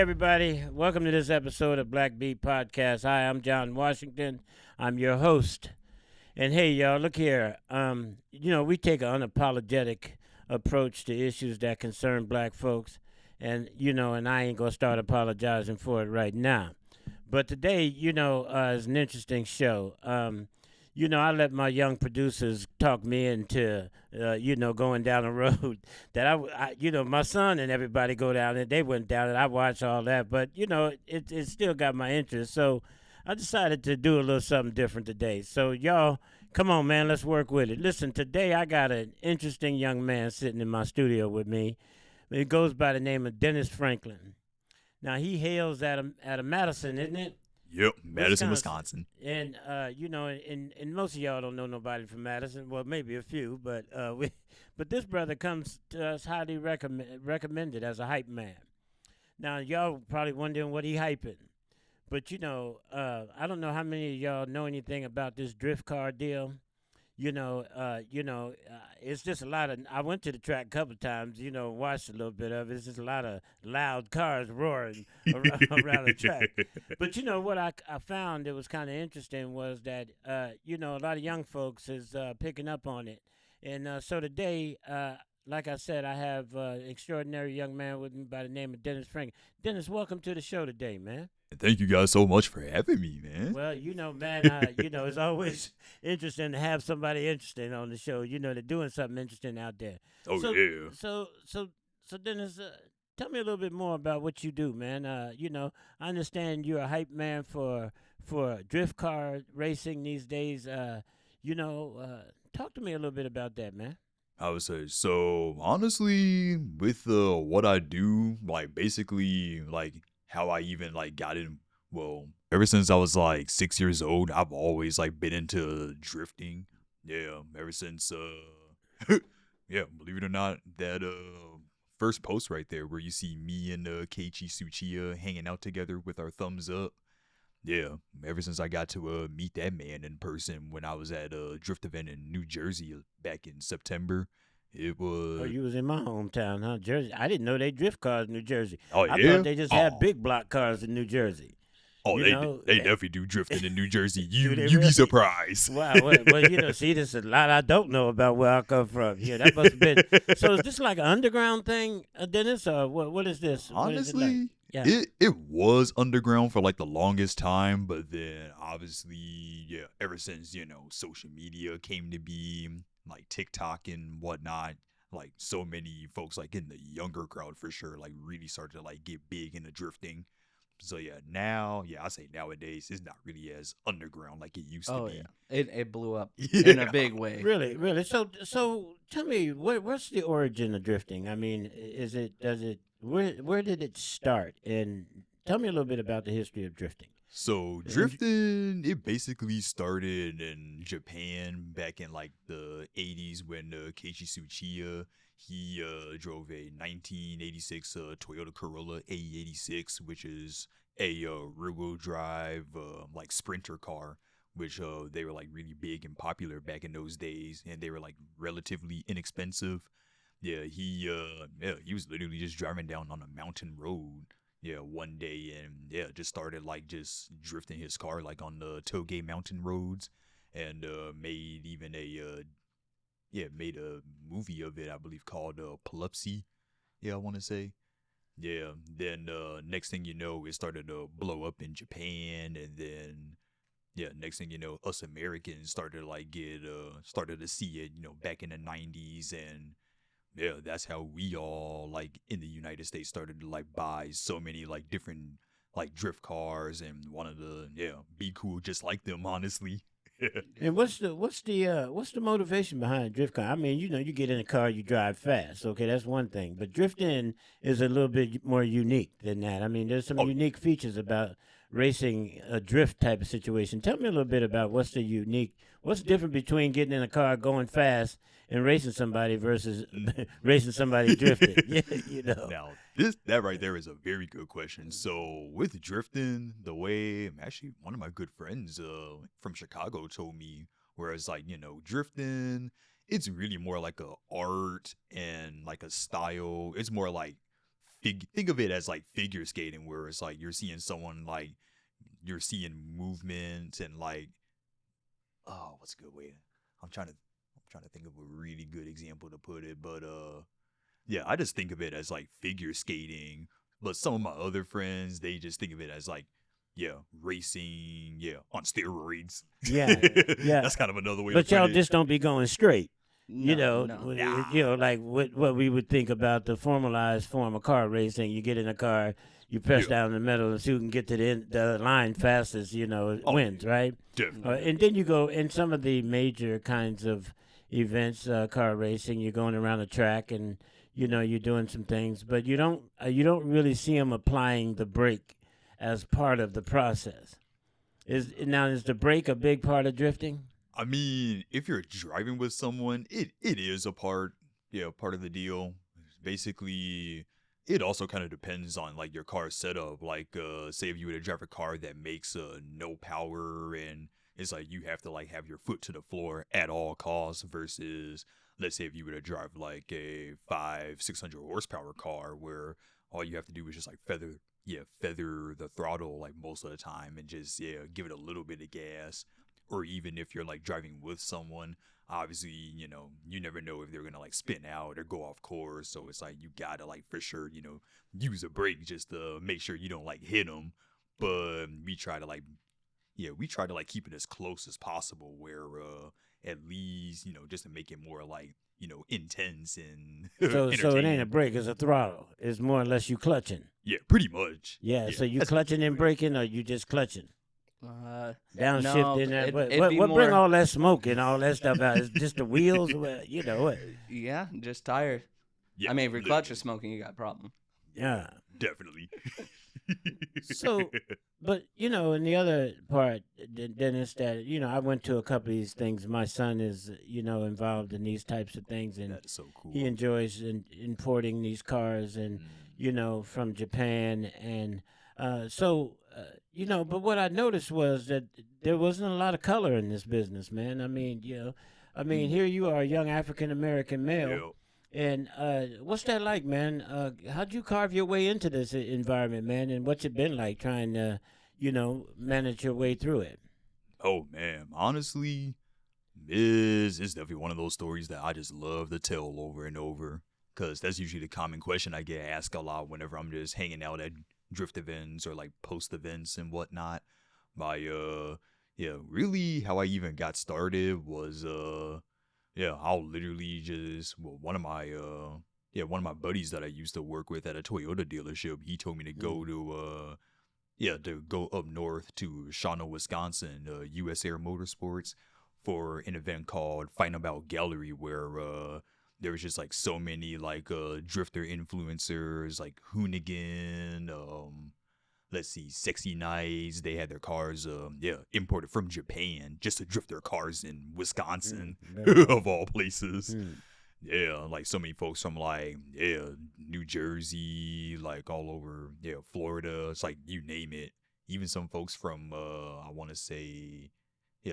everybody. Welcome to this episode of Black Beat Podcast. Hi, I'm John Washington. I'm your host. And hey, y'all, look here. We take an unapologetic approach to issues that concern black folks. And I ain't going to start apologizing for it right now. But today, is an interesting show. I let my young producers talk me into, going down a road that my son and everybody go down it. They went down it. I watched all that, but it still got my interest. So I decided to do a little something different today. So y'all, come on, man, let's work with it. Listen, today I got an interesting young man sitting in my studio with me. It goes by the name of Dennis Franklin. Now he hails out of Madison, isn't it? Yep, Madison, Wisconsin. And and most of y'all don't know nobody from Madison. Well, maybe a few, but this brother comes to us highly recommended as a hype man. Now y'all probably wondering what he hyping, but I don't know how many of y'all know anything about this drift car deal. It's just a lot of. I went to the track a couple of times. Watched a little bit of it. It's just a lot of loud cars roaring around the track. But what I found that was kind of interesting was that a lot of young folks is picking up on it, and so today. Like I said, I have an extraordinary young man with me by the name of Dennis Frank. Dennis, welcome to the show today, man. Thank you guys so much for having me, man. Well, man, it's always interesting to have somebody interesting on the show. They're doing something interesting out there. Yeah. So Dennis, tell me a little bit more about what you do, man. I understand you're a hype man for drift car racing these days. Talk to me a little bit about that, man. I would say, so honestly, with what I do, like basically like how I even like got in, well, ever since I was like 6 years old, I've always like been into drifting. Yeah, ever since yeah, believe it or not, that first post right there where you see me and Keiichi Tsuchiya hanging out together with our thumbs up. Yeah, ever since I got to meet that man in person when I was at a drift event in New Jersey back in September, it was... Oh, you was in my hometown, huh? Jersey. I didn't know they drift cars in New Jersey. Oh, I yeah? thought they just had big block cars in New Jersey. Oh, they definitely do drifting in New Jersey. You they be really? surprised. Wow, well, see, there's a lot I don't know about where I come from. Yeah, that must have been... So is this like an underground thing, Dennis, or what is this? Honestly... What is it like? Yeah. It was underground for like the longest time, but then obviously, yeah, ever since, social media came to be, like TikTok and whatnot, like so many folks like in the younger crowd for sure, like really started to like get big into drifting. So yeah, I say nowadays it's not really as underground like it used to be. Yeah. It blew up Yeah. in a big way. Really. So tell me, what's the origin of drifting? I mean, where did it start? And tell me a little bit about the history of drifting. So drifting, it basically started in Japan back in like the 80s when Keiichi Tsuchiya, he drove a 1986 Toyota Corolla AE86, which is a rear-wheel drive like sprinter car, which they were like really big and popular back in those days, and they were like relatively inexpensive. Yeah, he was literally just driving down on a mountain road. Yeah, one day, and just started like just drifting his car like on the Toge mountain roads, and made even made a movie of it, I believe, called Palepsy. Yeah, I want to say. Yeah, then next thing you know, it started to blow up in Japan, and then next thing you know, us Americans started to like started to see it, back in the 90s, and yeah, that's how we all like in the United States started to like buy so many like different like drift cars and wanted to be cool just like them, honestly. And what's the motivation behind a drift car? I mean, you get in a car, you drive fast. Okay, that's one thing. But drifting is a little bit more unique than that. I mean, there's some unique features about racing a drift type of situation. Tell me a little bit about what's different between getting in a car going fast and racing somebody versus racing somebody drifting. Now, that right there is a very good question. So with drifting, the way actually one of my good friends from Chicago told me, whereas like, drifting, it's really more like a art and like a style. It's more like think of it as like figure skating, where it's like you're seeing someone like you're seeing movement and like, oh, what's a good way? I'm trying to think of a really good example to put it, but yeah, I just think of it as like figure skating. But some of my other friends, they just think of it as like, yeah, racing, yeah, on steroids. Yeah, yeah. That's kind of another way But to y'all put it. just don't be going straight. You know, No. you know, like what we would think about the formalized form of car racing. You get in a car, you press Yeah. down the metal, and so you can get to the line fastest. You know, Oh, wins, right? Definitely. And then you go in some of the major kinds of events, car racing. You're going around the track, and you know you're doing some things, but you don't really see them applying the brake as part of the process. Is the brake a big part of drifting? I mean, if you're driving with someone, it is a part of the deal. Basically, it also kind of depends on like your car setup. Like, say if you were to drive a car that makes no power, and it's like you have to like have your foot to the floor at all costs, versus let's say if you were to drive like a 500-600 horsepower car where all you have to do is just like feather the throttle like most of the time and just give it a little bit of gas. Or even if you're like driving with someone, obviously, you know, you never know if they're gonna like spin out or go off course. So it's like you gotta like for sure, you know, use a brake just to make sure you don't like hit them. But we try to like keep it as close as possible, where at least, you know, just to make it more like, you know, intense and So it ain't a entertaining. brake; it's a throttle. It's more or less you clutching. Yeah, pretty much. Yeah. So you that's clutching and basically braking, or you just clutting? No, Downshift in that. it'd What be bring more- all that smoke and all that stuff out? Is just the wheels? Well, you know what? Yeah, just tired. Yeah, I mean, if your clutch literally. is smoking, you got a problem. Yeah. Definitely. So, but you know, and the other part, then is that you know I went to a couple of these things. My son is involved in these types of things, and That is so cool. he enjoys importing these cars and from Japan, and but what I noticed was that there wasn't a lot of color in this business, man. I mean, here you are, a young African American male. Yeah. And what's that like, man? How'd you carve your way into this environment, man? And what's it been like trying to, manage your way through it? Oh man, honestly, it's definitely one of those stories that I just love to tell over and over, because that's usually the common question I get asked a lot whenever I'm just hanging out at drift events or like post events and whatnot. Really how I even got started was I'll literally just one of my buddies that I used to work with at a Toyota dealership, he told me to go to go up north to Shawano, Wisconsin, US Air Motorsports, for an event called Fighting About Gallery, where there was just like so many like drifter influencers like Hoonigan, let's see, Sexy Nights. They had their cars imported from Japan just to drift their cars in Wisconsin, of all places. Yeah, like so many folks from like New Jersey, like all over Florida. It's like you name it. Even some folks from I want to say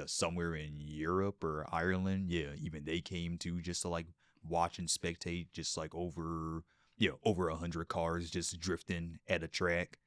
somewhere in Europe or Ireland. Yeah, even they came to just to like watch and spectate, just like over 100 cars just drifting at a track.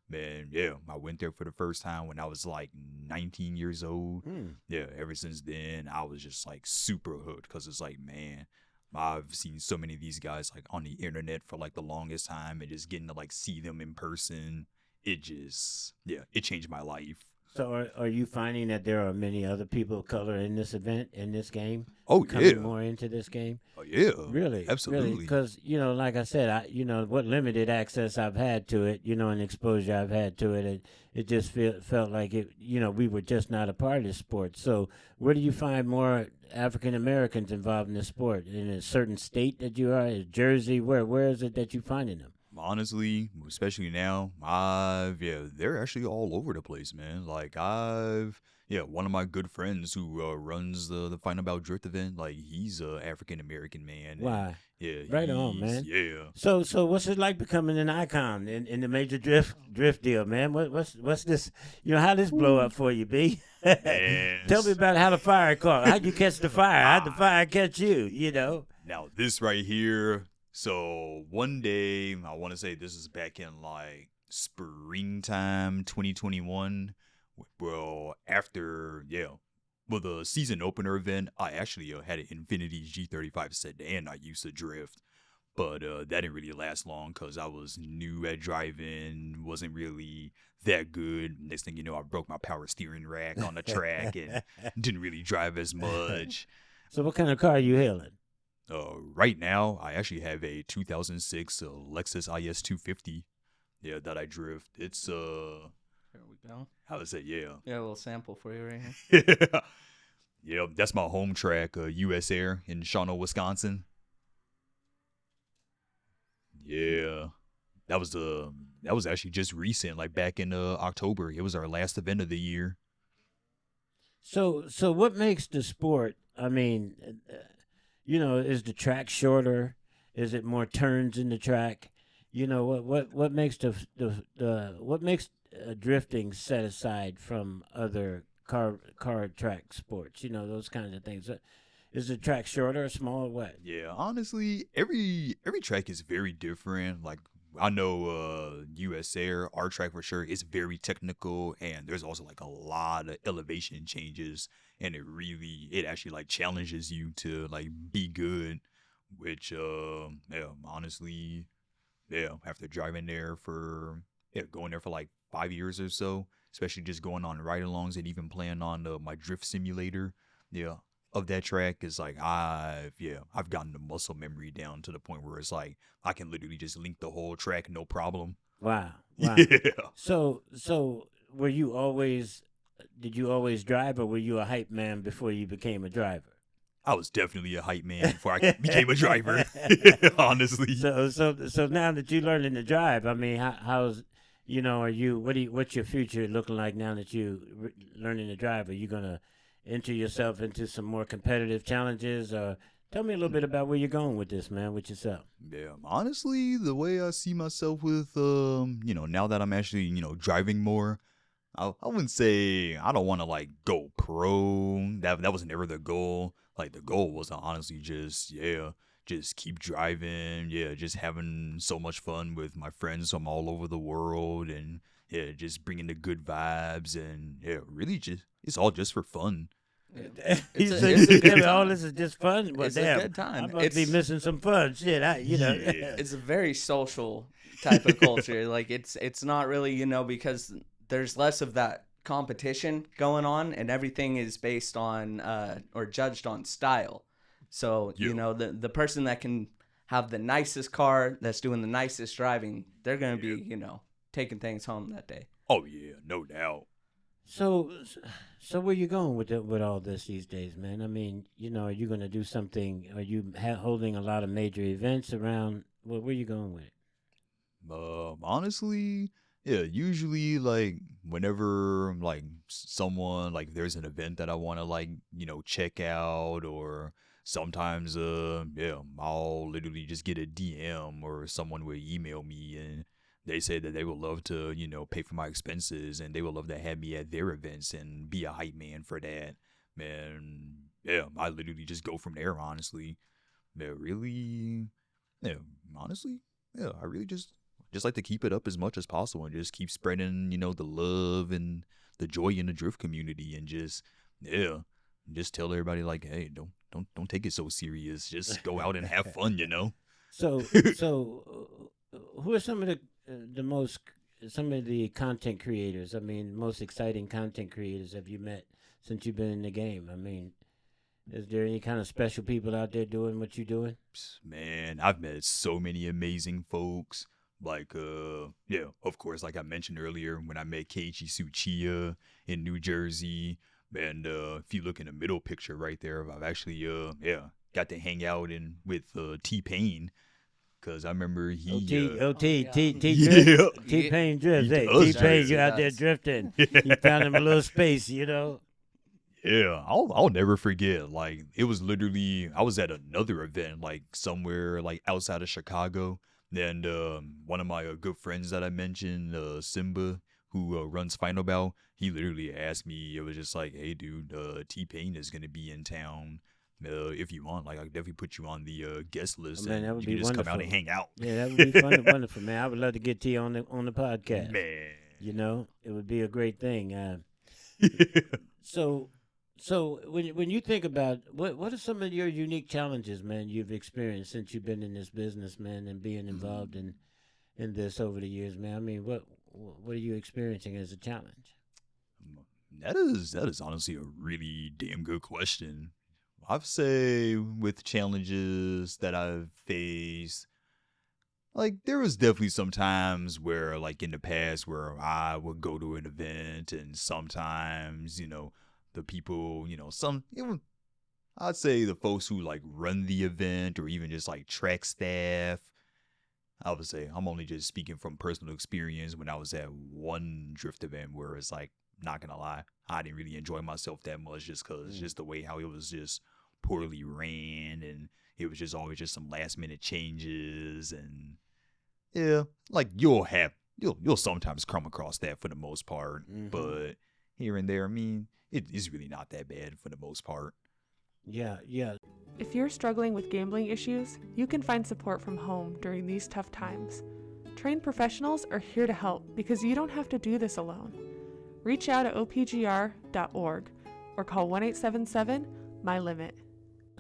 Man, I went there for the first time when I was like 19 years old. Yeah, ever since then I was just like super hooked, because it's like, man, I've seen so many of these guys like on the internet for like the longest time, and just getting to like see them in person, it just it changed my life. So are you finding that there are many other people of color in this event, in this game? Oh Coming more into this game? Oh yeah, Really? absolutely. Because, like I said, what limited access I've had to it, and exposure I've had to it, it just felt like it, we were just not a part of this sport. So where do you find more African Americans involved in this sport? In a certain state that you are? Jersey? Where is it that you're finding them? Honestly, especially now, they're actually all over the place, man. Like one of my good friends who runs the Fighting About Drift event, like he's a African American man. Why? Yeah, Right on, man. Yeah. So what's it like becoming an icon in the major drift deal, man? What's this? How this blow up for you, B? Man, Tell me about how the fire caught. How'd you catch the fire? How'd the fire catch you? Now this right here So one day, I want to say this is back in like springtime 2021. Well, after, well, the season opener event, I actually had an Infinity G35 sedan I used to drift. But that didn't really last long because I was new at driving, wasn't really that good. Next thing you know, I broke my power steering rack on the track and didn't really drive as much. So what kind of car are you hailing? Right now, I actually have a 2006 Lexus IS 250. Yeah, that I drift. It's Here we go. how to say, yeah. Yeah, a little sample for you right here. Yeah, that's my home track, US Air in Shawano, Wisconsin. Yeah. That was actually just recent, like back in October. It was our last event of the year. So what makes the sport? I mean, is the track shorter? Is it more turns in the track? What makes what makes drifting set aside from other car track sports? Those kinds of things. Is the track shorter or smaller? What? Yeah, honestly, every track is very different. Like I know US Air, our track for sure is very technical, and there's also like a lot of elevation changes, and it actually like challenges you to like be good, which honestly, after driving there for going there for like 5 years or so, especially just going on ride-alongs and even playing on my drift simulator, of that track is like I've gotten the muscle memory down to the point where it's like I can literally just link the whole track no problem. Wow. Yeah. So did you always drive, or were you a hype man before you became a driver? I was definitely a hype man before I became a driver. Honestly. So now that you're learning to drive, I mean, how's what's your future looking like now that you learning to drive? Are you gonna enter yourself into some more competitive challenges? Tell me a little bit about where you're going with this, man, with yourself. Yeah, honestly, the way I see myself with, now that I'm actually, driving more, I wouldn't say I don't want to like go pro. That was never the goal. Like the goal was to honestly just keep driving. Yeah, just having so much fun with my friends from all over the world, and just bringing the good vibes, and really just it's all just for fun. All this is just fun. Well, It's damn, a good time. I must be missing some fun. Shit, Yeah. It's a very social type of culture. Like it's not really, because there's less of that competition going on, and everything is based on or judged on style. So the person that can have the nicest car, that's doing the nicest driving, they're gonna be taking things home that day. Oh yeah, no doubt. So where you going with all this these days, man? I mean, are you going to do something? Are you holding a lot of major events around? Where you going with it? Honestly, usually like whenever like someone like there's an event that I want to like, check out, or sometimes I'll literally just get a DM or someone will email me and they say that they would love to, pay for my expenses, and they would love to have me at their events and be a hype man for that. Man, I literally just go from there, honestly. Really, honestly, I really just like to keep it up as much as possible and just keep spreading, the love and the joy in the drift community, and just tell everybody like, hey, don't take it so serious. Just go out and have fun, So who are some of some of the content creators? I mean, most exciting content creators have you met since you've been in the game? I mean, is there any kind of special people out there doing what you're doing? Man, I've met so many amazing folks. Like, of course, like I mentioned earlier, when I met Keiichi Tsuchiya in New Jersey. And if you look in the middle picture right there, I've actually, got to hang out with T-Pain. Because I remember he... T-Pain drifts. Hey, T-Pain, you out there drifting. You found him a little space, Yeah, I'll never forget. Like, it was literally... I was at another event, like, somewhere, like, outside of Chicago. And one of my good friends that I mentioned, Simba, who runs Final Bout, he literally asked me, it was just like, hey, dude, T-Pain is going to be in town. if you want, like I could definitely put you on the guest list, man, that and would you be can just come out wonderful. and hang out. Yeah, that would be fun, wonderful, man. I would love to get to you on the podcast. Man. You know, it would be a great thing. So, when you think about what are some of your unique challenges, man, you've experienced since you've been in this business, man, and being involved in this over the years, man? I mean, what are you experiencing as a challenge? That is honestly a really damn good question. I'd say with challenges that I've faced, like there was definitely some times where like in the past where I would go to an event and sometimes, the people, I'd say the folks who like run the event or even just like track staff. I would say I'm only just speaking from personal experience when I was at one drift event where it's like, not gonna lie, I didn't really enjoy myself that much just because just the way how it was just poorly ran and it was just always just some last minute changes and yeah, like you'll sometimes come across that for the most part, but here and there, I mean, it's really not that bad for the most part. Yeah. If you're struggling with gambling issues, you can find support from home during these tough times. Trained professionals are here to help because you don't have to do this alone. Reach out at opgr.org or call 1-877-MY-LIMIT.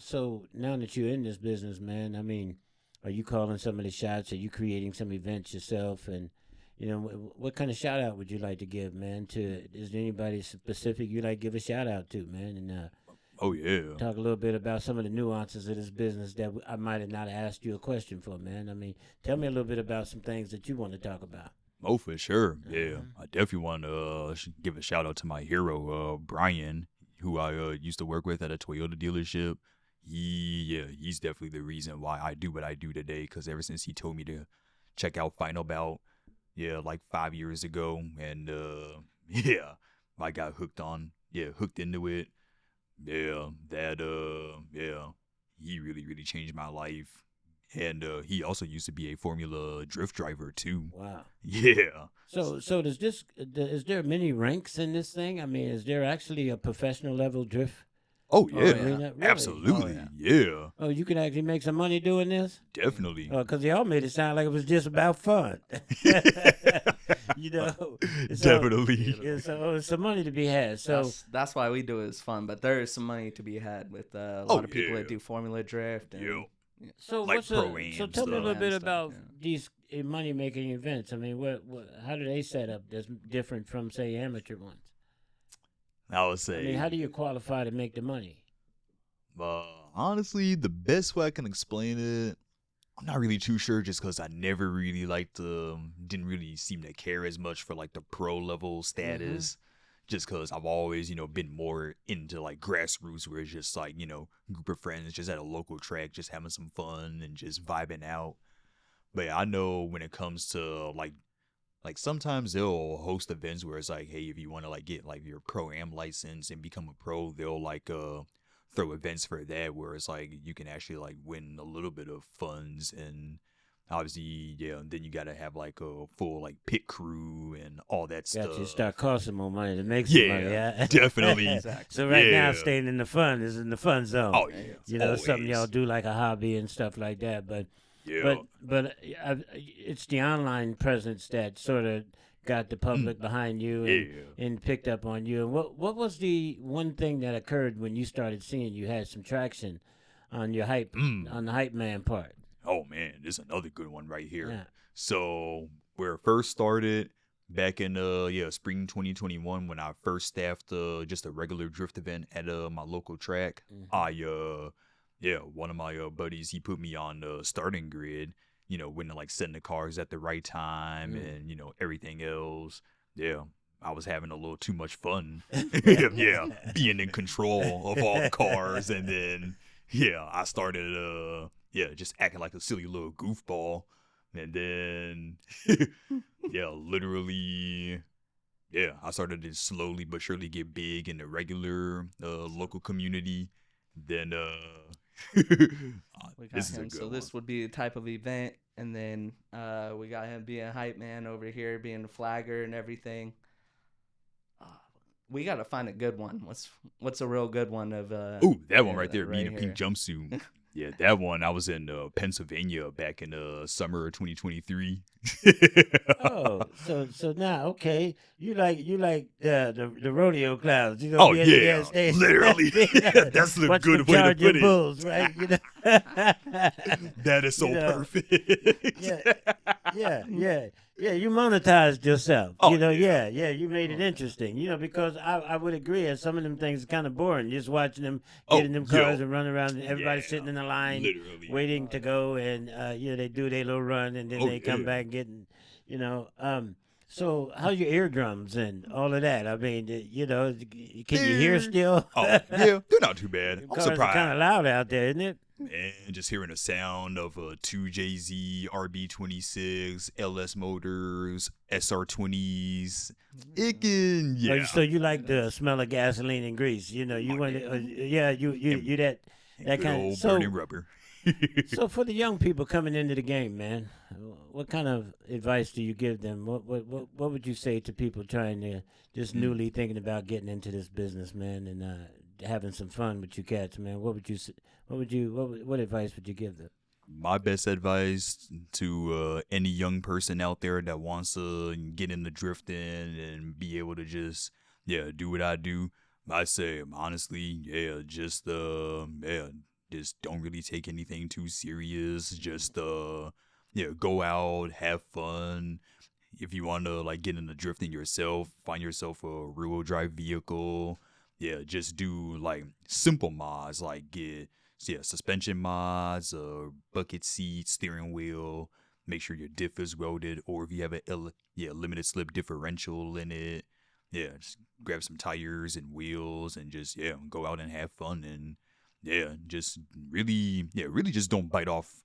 So now that you're in this business, man, I mean, are you calling some of the shots? Are you creating some events yourself? And, what kind of shout out would you like to give, man? Is there anybody specific you'd like to give a shout out to, man? And oh, yeah. talk a little bit about some of the nuances of this business that I might have not asked you a question for, man. I mean, tell me a little bit about some things that you want to talk about. Oh, for sure. Yeah. I definitely want to give a shout out to my hero, Brian, who I used to work with at a Toyota dealership. He's definitely the reason why I do what I do today. Because ever since he told me to check out Final Bout, like 5 years ago, and I got hooked into it. He really, really changed my life. And he also used to be a Formula drift driver too. Wow. Yeah. So is there many ranks in this thing? I mean, is there actually a professional level drift? Oh yeah, arena? Really? absolutely. Yeah. Oh, you can actually make some money doing this? Definitely. Because y'all made it sound like it was just about fun. Definitely. So it's some money to be had. So that's why we do it as fun. But there is some money to be had with a lot of people that do Formula Drift. And, So like so tell me a stuff. little bit Stuff, about these money making events. I mean, how do they set up that's different from say amateur ones? I would say. I mean, how do you qualify to make the money? Honestly, the best way I can explain it, I'm not really too sure just because I never really didn't really seem to care as much for like the pro level status. Just because I've always, been more into like grassroots where it's just like, group of friends just at a local track, just having some fun and just vibing out. But yeah, I know when it comes to like sometimes they'll host events where it's like, hey, if you want to like get like your pro-am license and become a pro, they'll like throw events for that where it's like you can actually like win a little bit of funds and obviously, then you gotta have like a full like pit crew and all that stuff. Got you start costing more money to make some money. Yeah, definitely. Exactly. So right now, staying in the fun is in the fun zone. Oh yeah, something y'all do like a hobby and stuff like that. But it's the online presence that sort of got the public behind you and picked up on you. And what was the one thing that occurred when you started seeing you had some traction on your hype on the hype man part? Oh man, this is another good one right here. Yeah. So where it first started back in spring 2021 when I first staffed just a regular drift event at my local track, one of my buddies, he put me on the starting grid, when to like setting the cars at the right time and everything else. Yeah. I was having a little too much fun. Being in control of all the cars and then I started just acting like a silly little goofball. And then, I started to slowly but surely get big in the regular local community. Then, we got this is a him. good So one. this would be the type of event. And then we got him being a hype man over here, being a flagger and everything. We gotta find a good one. What's a real good one of Ooh, that one right there, me in a here. pink jumpsuit. Yeah, that one. I was in Pennsylvania back in summer of 2023. Oh, so now okay, you like the rodeo clowns, you know? Oh be at the yeah, gas station. literally. That's the Watch good them way to charge your put it. bulls, right? You know? That is so You know, perfect. yeah. You monetized yourself. Oh, You know, yeah. you made it interesting. You know, because I would agree, and some of them things are kind of boring. Just watching them Oh, get in them cars yo. and run around, and everybody Yeah, sitting in the line, literally. waiting to go, and they do their little run, and then Oh, they come yeah. back getting, So how's your eardrums and all of that? I mean, can you hear still? Oh yeah, they're not too bad. I'm Cars are kind of surprised. loud out there, isn't it? Man, just hearing the sound of a 2JZ RB26 LS motors SR20s, it can Oh, yeah. so you like the smell of gasoline and grease? You know, you want to, you that Good kind old of. So, burning rubber. so for the young people coming into the game, man, what kind of advice do you give them? What would you say to people trying to just newly thinking about getting into this business, man, and having some fun with you cats, man? What advice would you give them? My best advice to any young person out there that wants to get into drifting and be able to just do what I do, I say honestly, just just don't really take anything too serious. Just go out, have fun. If you want to like get into drifting yourself, find yourself a rear-wheel drive vehicle. Yeah, just do like simple mods, like get suspension mods, bucket seat, steering wheel. Make sure your diff is welded, or if you have a limited slip differential in it, just grab some tires and wheels and just go out and have fun and just really just don't bite off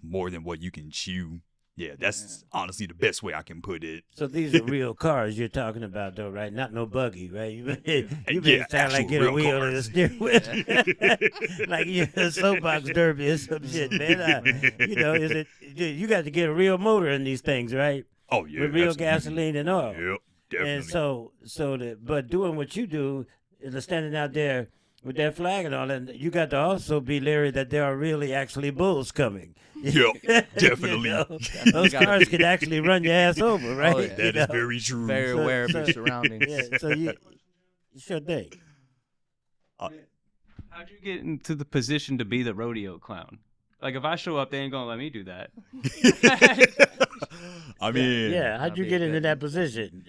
more than what you can chew. Yeah, that's honestly the best way I can put it. So these are real cars you're talking about, though, right? Not no buggy, right? You made it sound like actual get a real wheel and a cars. steering wheel, like you're a soapbox derby or some shit, man. Is it? You got to get a real motor in these things, right? Oh yeah, With real absolutely. gasoline and oil. Yep, definitely. And but doing what you do, is standing out there with that flag and all that, you got to also be leery that there are really actually bulls coming. Yep, definitely. Those cars could actually run your ass over, right? Oh, yeah. That is very true. Very So- aware of so- your surroundings. Yeah, so you sure thing. How'd you get into the position to be the rodeo clown? Like, if I show up, they ain't gonna let me do that. I mean, Yeah, how'd you be get a into good- that position?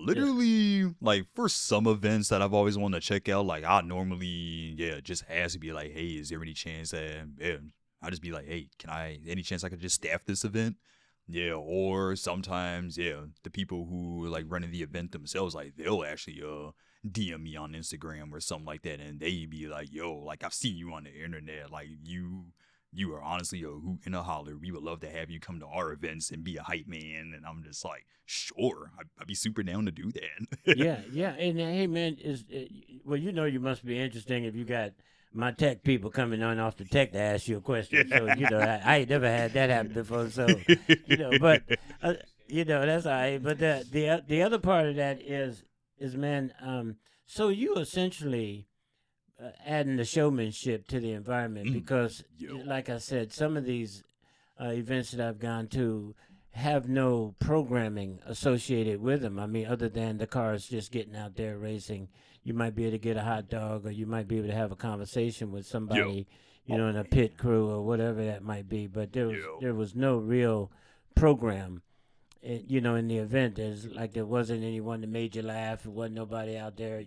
literally, like for some events that I've always wanted to check out, like I normally, just ask to be like, hey, is there any chance that, I just be like, hey, any chance I could just staff this event? Yeah, or sometimes, the people who like running the event themselves, like they'll actually DM me on Instagram or something like that, and they be like, yo, like I've seen you on the internet, like you are honestly a hoot and a holler. We would love to have you come to our events and be a hype man. And I'm just like, sure, I'd be super down to do that. yeah. And hey, man, you must be interesting if you got my tech people coming on off the tech to ask you a question. So I ain't never had that happen before. So but that's all right. But the other part of that is man. So you essentially adding the showmanship to the environment because, like I said, some of these events that I've gone to have no programming associated with them. I mean, other than the cars just getting out there racing. You might be able to get a hot dog, or you might be able to have a conversation with somebody, in a pit crew or whatever that might be. But there was no real program. In the event, there wasn't anyone that made you laugh. There wasn't nobody out there,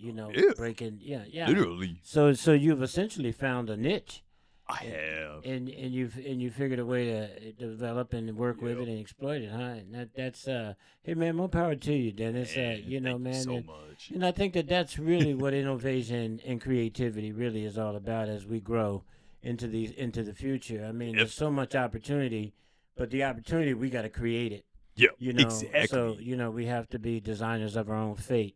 breaking. Yeah. Literally, So you've essentially found a niche, I have. and you figured a way to develop and work with it and exploit it, huh? And that's hey man, more power to you, Dennis. Man, man, thank you so and, much. and I think that's really what innovation and creativity really is all about as we grow into the future. I mean, there's so much opportunity, but the opportunity we got to create it. Yeah, Exactly. So exactly. we have to be designers of our own fate.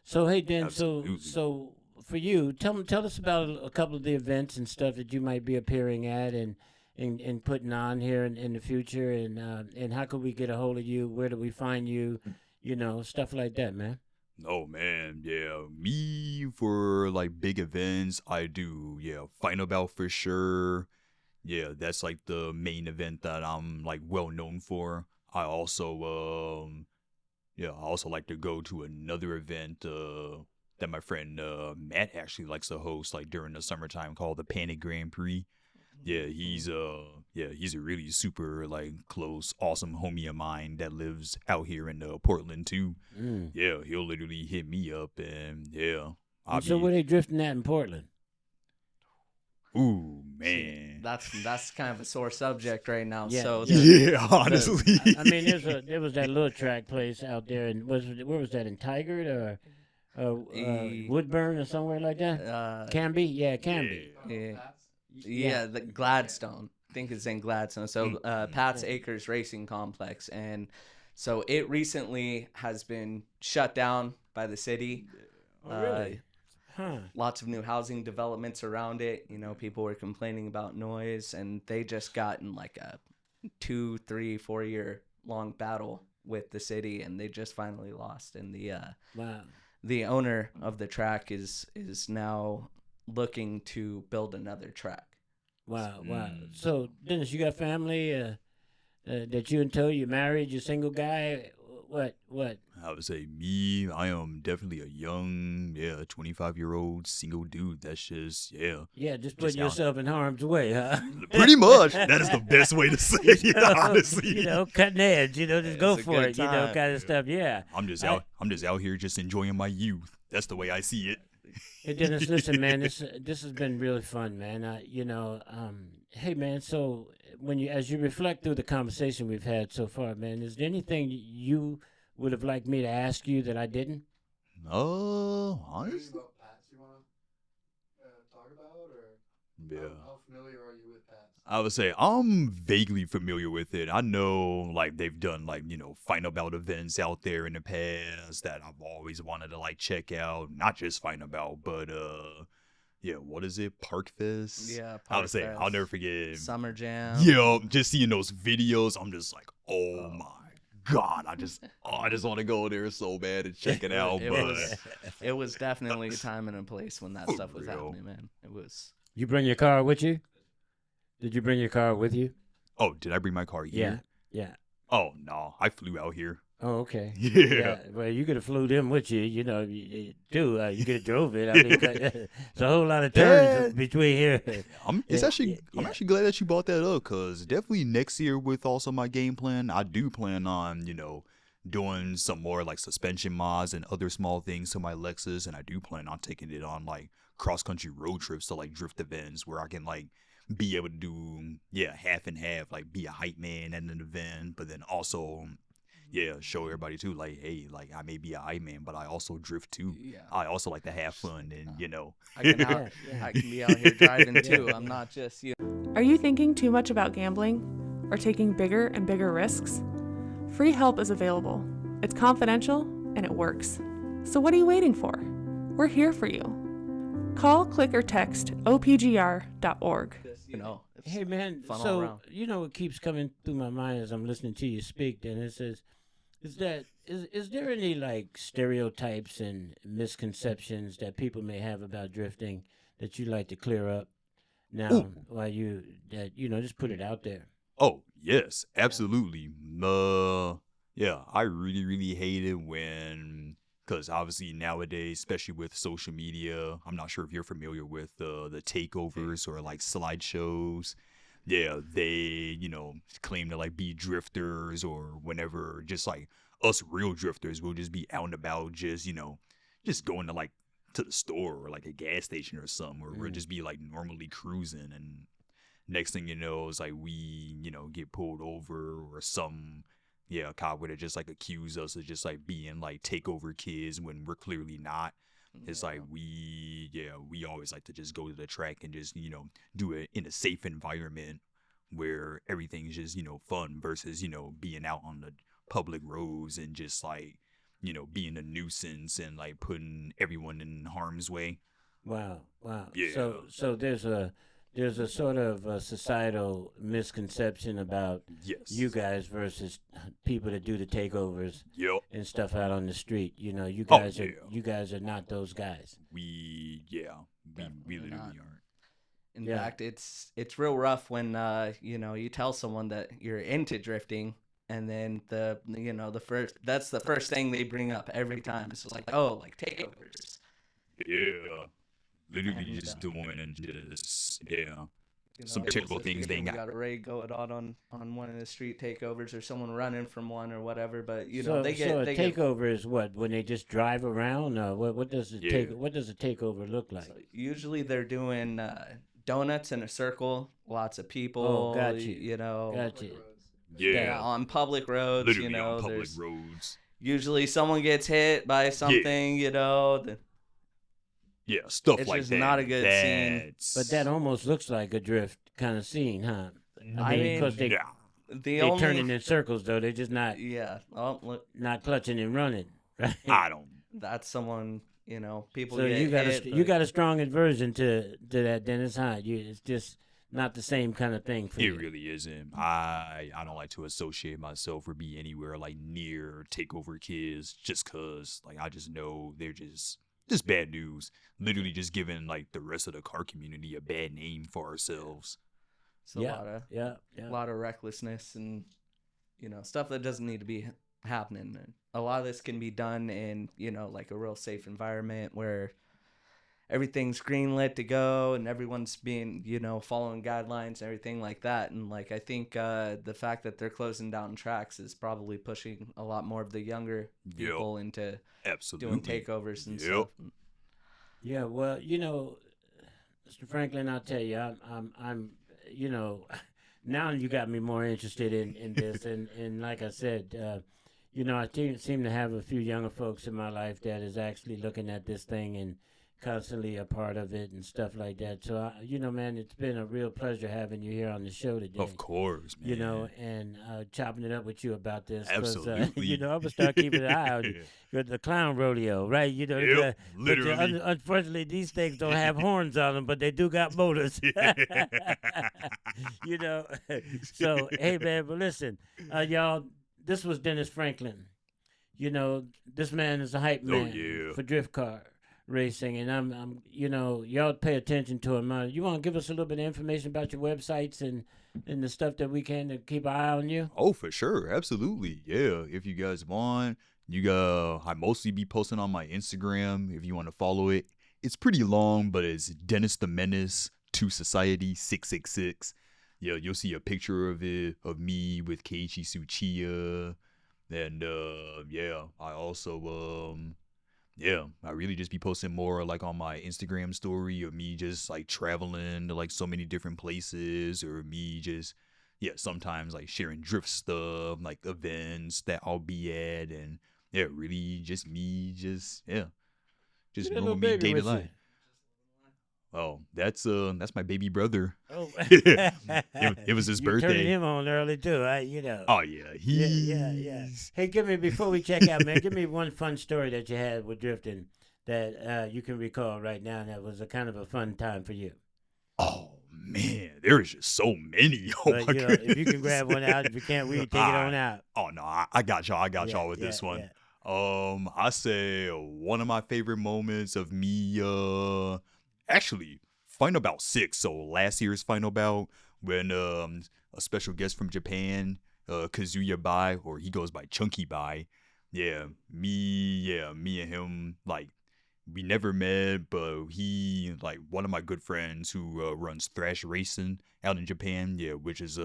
So hey, Dan. Absolutely. So for you, tell us about a couple of the events and stuff that you might be appearing at and putting on here in the future, and how could we get a hold of you? Where do we find you? Stuff like that, man. Oh man, yeah. Me for like big events, I do, yeah, Final Bout for sure. Yeah, that's like the main event that I'm like well known for. I also yeah, I also like to go to another event that my friend Matt actually likes to host like during the summertime called the Panic Grand Prix. Yeah, he's a really super like close, awesome homie of mine that lives out here in Portland too. Mm. Yeah, he'll literally hit me up and yeah, I'll And so where be they drifting at in Portland? ooh See, man. that's kind of a sore subject right now. Yeah, So yeah. Yeah, honestly. I mean, there was that little track place out there, and where was that, in Tigard or Woodburn or somewhere like that? Canby, yeah, Canby. Yeah, the Gladstone. I think it's in Gladstone. So Pat's Acres Racing Complex, and so it recently has been shut down by the city. Oh, really? Huh. Lots of new housing developments around it. You know, people were complaining about noise, and they just got in like a 2, 3, 4 year long battle with the city, and they just finally lost. And Wow. the owner of the track is now looking to build another track. Wow. So, Dennis, you got family that you in tow? You married? You single guy? What? I would say me, I am definitely a young, 25-year-old single dude. That's just, yeah. Yeah, just Just putting out. yourself in harm's way, huh? Pretty much. That is the best way to say it, You know, honestly. You know, cutting edge. You know, just go It's a for good it. You know, time. kind of stuff. Yeah. I'm just out here just enjoying my youth. That's the way I see it. Hey Dennis, listen, man. This has been really fun, man. Hey man. So as you reflect through the conversation we've had so far, man, is there anything you would have liked me to ask you that I didn't? Honestly. About Pats you want to talk about, or Yeah. how familiar are you with Pats? I would say I'm vaguely familiar with it. I know like they've done like, Final Bout events out there in the past that I've always wanted to like check out. Not just Final Bout, but yeah, what is it? Park Fest? Yeah, I would say Park I'll never Fest, forget. Summer Jam. Yeah, just seeing those videos, I'm just like, oh my God, I just want to go there so bad and check it out. It was definitely a time and a place when that For stuff was real. happening, man. It was. You bring your car with you? Did you bring your car with you? Oh, did I bring my car here? Yeah. Oh no, I flew out here. Oh, okay. Yeah. Well, you could have flew them with you. You know, too. You could have drove it. I mean, it's a whole lot of turns Yeah. between here. I'm Yeah, actually glad that you brought that up, because definitely next year with also my game plan, I do plan on, doing some more like suspension mods and other small things to my Lexus, and I do plan on taking it on like cross country road trips to like drift events where I can like be able to do half and half, like be a hype man at an event, but then also show everybody too, like, hey, like I may be a hype man, but I also drift too. Yeah. I also like to have fun, and I can be out here driving too. I'm not just Are you thinking too much about gambling or taking bigger and bigger risks? Free help is available. It's confidential and it works. So what are you waiting for? We're here for you. Call, click, or text opgr.org. It's Hey man, fun all so around. what keeps coming through my mind as I'm listening to you speak, and it says, is there any like stereotypes and misconceptions that people may have about drifting that you'd like to clear up now, Ooh. while just put it out there? Oh, yes, absolutely. I really, really hate it when, because obviously nowadays, especially with social media, I'm not sure if you're familiar with the takeovers or like slideshows. Yeah, they, claim to like be drifters, or whenever just like us real drifters will just be out and about, just, just going to like to the store or like a gas station or something, or we'll just be like normally cruising, and next thing you know, it's like we, get pulled over, or some, cop would have just like accused us of just like being like takeover kids when we're clearly not. It's like we always like to just go to the track and just, do it in a safe environment where everything's just, fun, versus, being out on the public roads and just like, being a nuisance and like putting everyone in harm's way. Wow. Yeah. So there's there's a sort of societal misconception about Yes. you guys versus people that do the takeovers Yep. and stuff out on the street. You know, you Oh, guys are yeah. you guys are not those guys. We Definitely literally not. aren't. In Yeah. fact, it's real rough when you tell someone that you're into drifting, and then that's the first thing they bring up every time. It's just like, oh, like takeovers. Yeah. Literally And, just doing and just yeah. You Some know, typical it's- things they ain't we got. got a raid going on one of the street takeovers, or someone running from one or whatever. But so, they so a get they takeover is what, when they just drive around. What does a Yeah. what does a takeover look like? So usually they're doing donuts in a circle, lots of people. Oh, got you. You know, Gotcha. Yeah. on public roads. Literally you know, on public there's roads. usually someone gets hit by something. You know, Yeah, stuff It's like just that. not a good scene. That's- But that almost looks like a drift kind of scene, huh? I mean, because they yeah. the they only turning in circles though. They're just not yeah. Oh, look, clutching and running, right? I don't. that's someone. People So get you got hit. you got a strong aversion to that, Dennis, huh? It's just not the same kind of thing for It you. really isn't. I don't like to associate myself or be anywhere like near takeover kids just cause like I just know they're just bad news. Literally just giving like the rest of the car community a bad name for ourselves. It's a lot of Yeah. lot of recklessness and stuff that doesn't need to be happening. And a lot of this can be done in like a real safe environment where everything's green lit to go and everyone's being following guidelines and everything like that. And like I think the fact that they're closing down tracks is probably pushing a lot more of the younger people into Absolutely. doing takeovers and Yep. stuff. Yeah, well, Mr. Franklin, I'll tell you, I'm now you got me more interested in this, and like I said, I seem to have a few younger folks in my life that is actually looking at this thing and constantly a part of it and stuff like that. So, man, it's been a real pleasure having you here on the show today. Of course, man. And chopping it up with you about this. 'cause, Absolutely. I'm gonna start keeping an eye on you. With the clown rodeo, right? Yep, but, literally. unfortunately, these things don't have horns on them, but they do got motors. So, hey, man, but listen, y'all, this was Dennis Franklin. This man is a hype man yeah. for drift car racing, and I'm y'all pay attention to him. You want to give us a little bit of information about your websites and the stuff that we can to keep an eye on you? Oh, for sure. Absolutely. Yeah. If you guys want, I mostly be posting on my Instagram if you want to follow it. It's pretty long, but it's Dennis the Menace 2 Society 666. Yeah, you'll see a picture of me with Keiichi Tsuchiya. And I also I really just be posting more like on my Instagram story of me just like traveling to like so many different places, or me just sometimes like sharing drift stuff, like events that I'll be at, and really just me just Get that doing little me baby day to with life. you. Oh, that's my baby brother. Oh, It was his You're turning birthday. him on early too, right? Oh yeah, Yeah. Hey, before we check out, man, give me one fun story that you had with drifting that you can recall right now that was a kind of a fun time for you. Oh man, there is just so many. Oh But, my goodness. if you can grab one out, if you can't, we can take it on out. Oh no, I got y'all. I got y'all with this Yeah, one. yeah. I say one of my favorite moments of me, actually, Final Bout 6. So last year's Final Bout, when a special guest from Japan, Kazuya Bai, or he goes by Chunky Bai. Me and him, like, we never met, but he, like, one of my good friends who runs Thrash Racing out in Japan, which is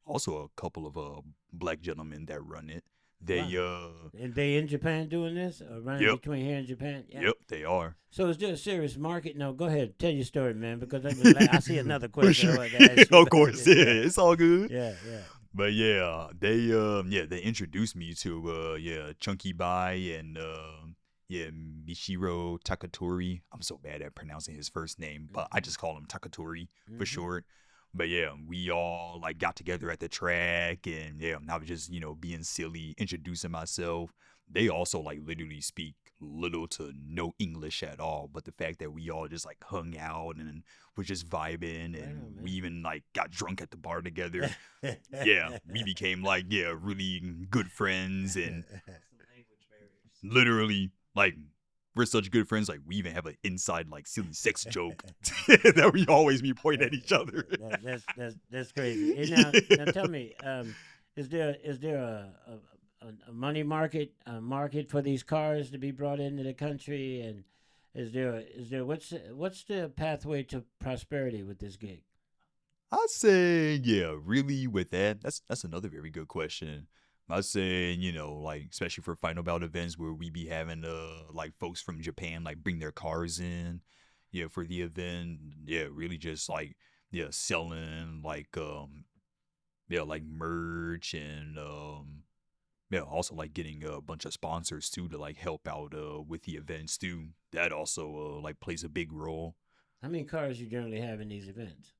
also a couple of black gentlemen that run it. They And they in Japan doing this? Or running Yep. between here and Japan? Yeah. Yep, they are. So is there a serious market? No, go ahead. Tell your story, man, because I see another question. For I wanted to ask you of about. course, yeah, it's all good. Yeah. But they introduced me to Chunky Bai and Michiro Takatori. I'm so bad at pronouncing his first name, but I just call him Takatori for Mhm. short. But we all like got together at the track, and I was just being silly, introducing myself. They also like literally speak little to no English at all, but the fact that we all just like hung out and was just vibing, and we even like got drunk at the bar together. Yeah, we became like really good friends, and literally like we're such good friends. Like we even have an inside like silly sex joke that we always be pointing at each other. That's crazy. Now tell me, is there a money market for these cars to be brought into the country, and is there what's the pathway to prosperity with this gig? I'd say, really with that, that's another very good question. I'd say, like especially for Final Bout events where we be having like folks from Japan like bring their cars in, for the event. Really just like selling like like merch, and also like getting a bunch of sponsors too to like help out with the events too. That also like plays a big role. How many cars you generally have in these events?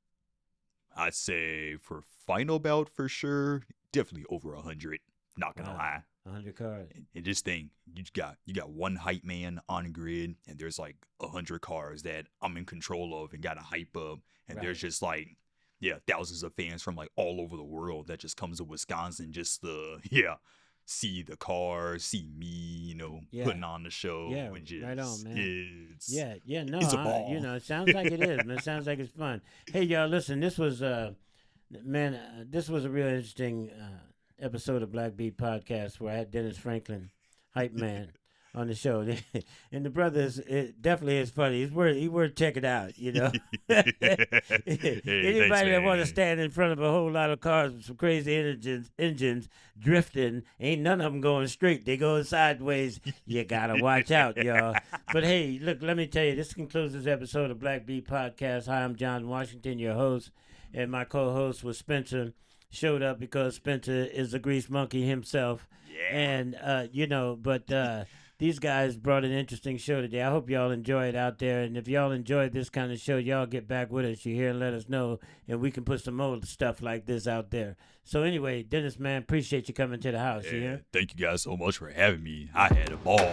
I'd say for Final Bout for sure, definitely over 100. Not gonna lie. 100 cars. And this thing, you got one hype man on grid, and there's like 100 cars that I'm in control of and gotta hype up, and there's just like thousands of fans from like all over the world that just comes to Wisconsin just to see the car, see me, putting on the show. Yeah, and just, right on, man. It's It's a ball. It sounds like it is, man. It sounds like it's fun. Hey, y'all, listen, this was this was a real interesting episode of Black Beat Podcast where I had Dennis Franklin, hype man, on the show. And the brother it definitely is funny. He worth checking out, Anybody that want to stand in front of a whole lot of cars with some crazy engines drifting, ain't none of them going straight. They going sideways. You got to watch out, y'all. But hey, look, let me tell you, this concludes this episode of Black Beat Podcast. Hi, I'm John Washington, your host, and my co-host was Spencer. Showed up because Spencer is a grease monkey himself. And, these guys brought an interesting show today. I hope y'all enjoy it out there. And if y'all enjoyed this kind of show, y'all get back with us. You hear and let us know, and we can put some more stuff like this out there. So anyway, Dennis, man, appreciate you coming to the house. You hear? Thank you guys so much for having me. I had a ball.